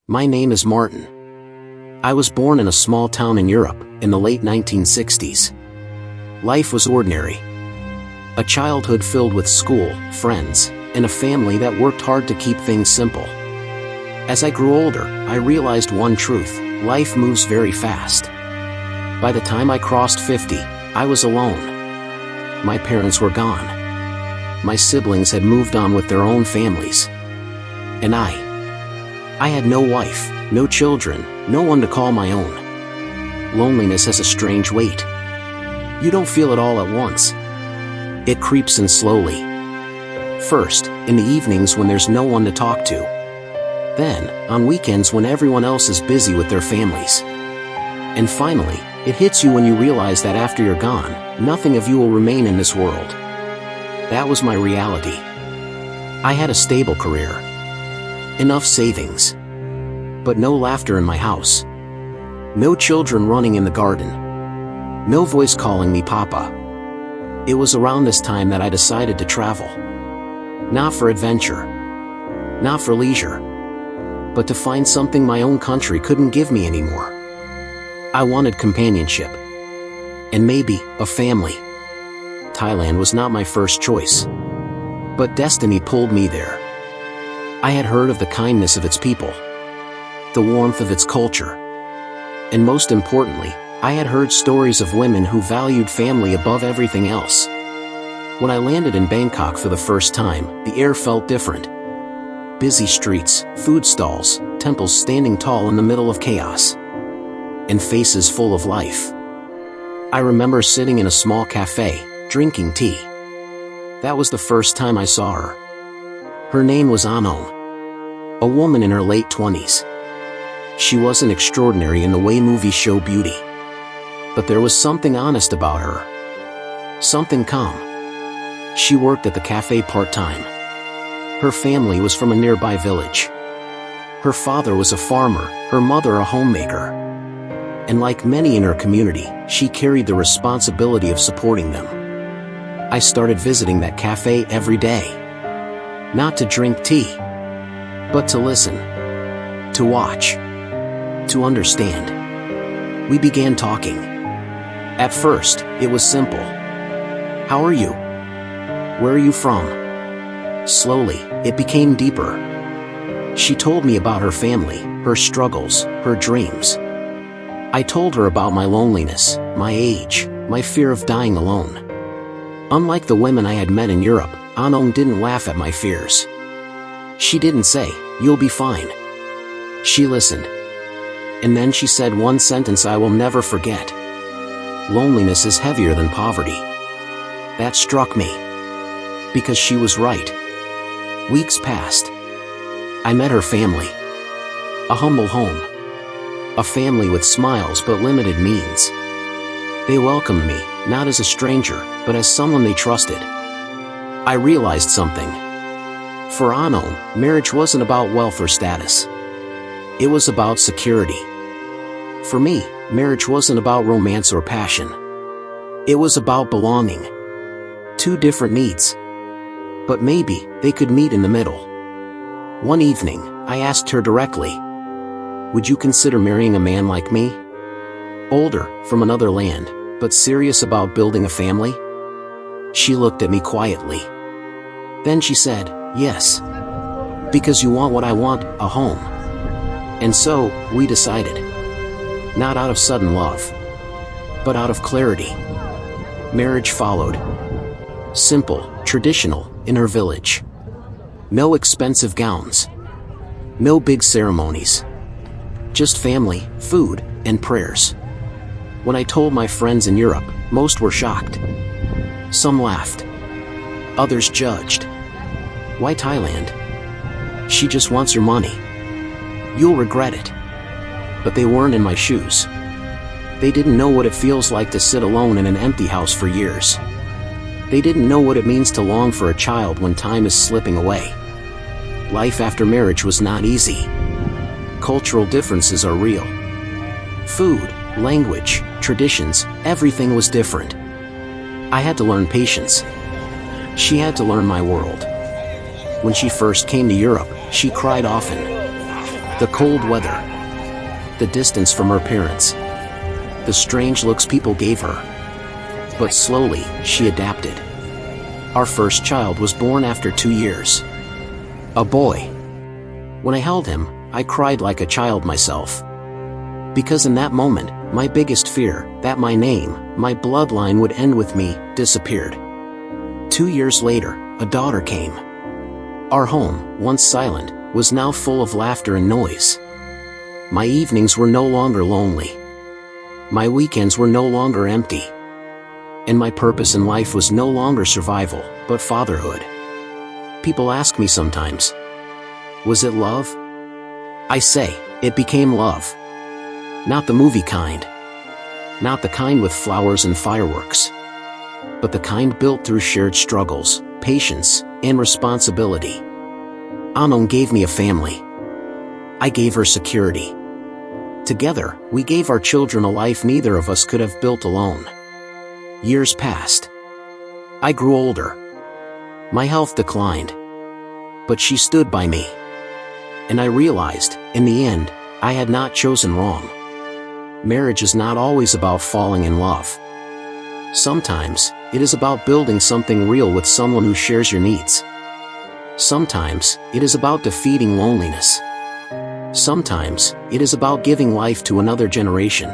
My name is Martin. I was born in a small town in Europe in the late 1960s. Life was ordinary. A childhood filled with school, friends, and a family that worked hard to keep things simple. As I grew older, I realized one truth: life moves very fast. By the time I crossed 50, I was alone. My parents were gone. My siblings had moved on with their own families. And I had no wife, no children, no one to call my own. Loneliness has a strange weight. You don't feel it all at once. It creeps in slowly. First, in the evenings when there's no one to talk to. Then, on weekends when everyone else is busy with their families. And finally, it hits you when you realize that after you're gone, nothing of you will remain in this world. That was my reality. I had a stable career. Enough savings. But no laughter in my house. No children running in the garden. No voice calling me Papa. It was around this time that I decided to travel. Not for adventure. Not for leisure. But to find something my own country couldn't give me anymore. I wanted companionship. And maybe a family. Thailand was not my first choice. But destiny pulled me there. I had heard of the kindness of its people, the warmth of its culture, and most importantly, I had heard stories of women who valued family above everything else. When I landed in Bangkok for the first time, the air felt different. Busy streets, food stalls, temples standing tall in the middle of chaos, and faces full of life. I remember sitting in a small cafe, drinking tea. That was the first time I saw her. Her name was Anom. A woman in her late 20s. She wasn't extraordinary in the way movies show beauty. But there was something honest about her. Something calm. She worked at the cafe part-time. Her family was from a nearby village. Her father was a farmer, her mother a homemaker. And like many in her community, she carried the responsibility of supporting them. I started visiting that cafe every day. Not to drink tea, but to listen, to watch, to understand. We began talking. At first, it was simple. How are you? Where are you from? Slowly, it became deeper. She told me about her family, her struggles, her dreams. I told her about my loneliness, my age, my fear of dying alone. Unlike the women I had met in Europe, Anom didn't laugh at my fears. She didn't say, "You'll be fine." She listened. And then she said one sentence I will never forget. Loneliness is heavier than poverty. That struck me. Because she was right. Weeks passed. I met her family. A humble home. A family with smiles but limited means. They welcomed me, not as a stranger, but as someone they trusted. I realized something. For Anom, marriage wasn't about wealth or status. It was about security. For me, marriage wasn't about romance or passion. It was about belonging. Two different needs. But maybe they could meet in the middle. One evening, I asked her directly, "Would you consider marrying a man like me? Older, from another land, but serious about building a family?" She looked at me quietly. Then she said, "Yes. Because you want what I want, a home." And so, we decided. Not out of sudden love, but out of clarity. Marriage followed. Simple, traditional, in her village. No expensive gowns. No big ceremonies. Just family, food, and prayers. When I told my friends in Europe, most were shocked. Some laughed. Others judged. Why Thailand? She just wants your money. You'll regret it. But they weren't in my shoes. They didn't know what it feels like to sit alone in an empty house for years. They didn't know what it means to long for a child when time is slipping away. Life after marriage was not easy. Cultural differences are real. Food, language, traditions, everything was different. I had to learn patience. She had to learn my world. When she first came to Europe, she cried often. The cold weather. The distance from her parents. The strange looks people gave her. But slowly, she adapted. Our first child was born after 2 years. A boy. When I held him, I cried like a child myself. Because in that moment, my biggest fear, that my name, my bloodline would end with me, disappeared. 2 years later, a daughter came. Our home, once silent, was now full of laughter and noise. My evenings were no longer lonely. My weekends were no longer empty. And my purpose in life was no longer survival, but fatherhood. People ask me sometimes, was it love? I say, it became love. Not the movie kind. Not the kind with flowers and fireworks. But the kind built through shared struggles, patience, and responsibility. Anon gave me a family. I gave her security. Together, we gave our children a life neither of us could have built alone. Years passed. I grew older. My health declined. But she stood by me. And I realized, in the end, I had not chosen wrong. Marriage is not always about falling in love. Sometimes, it is about building something real with someone who shares your needs. Sometimes, it is about defeating loneliness. Sometimes, it is about giving life to another generation.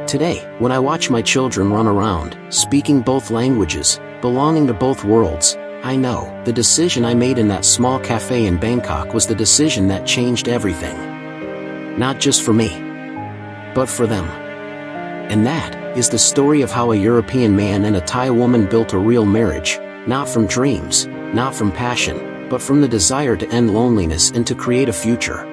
Today, when I watch my children run around, speaking both languages, belonging to both worlds, I know the decision I made in that small cafe in Bangkok was the decision that changed everything. Not just for me, but for them. And that is the story of how a European man and a Thai woman built a real marriage, not from dreams, not from passion, but from the desire to end loneliness and to create a future.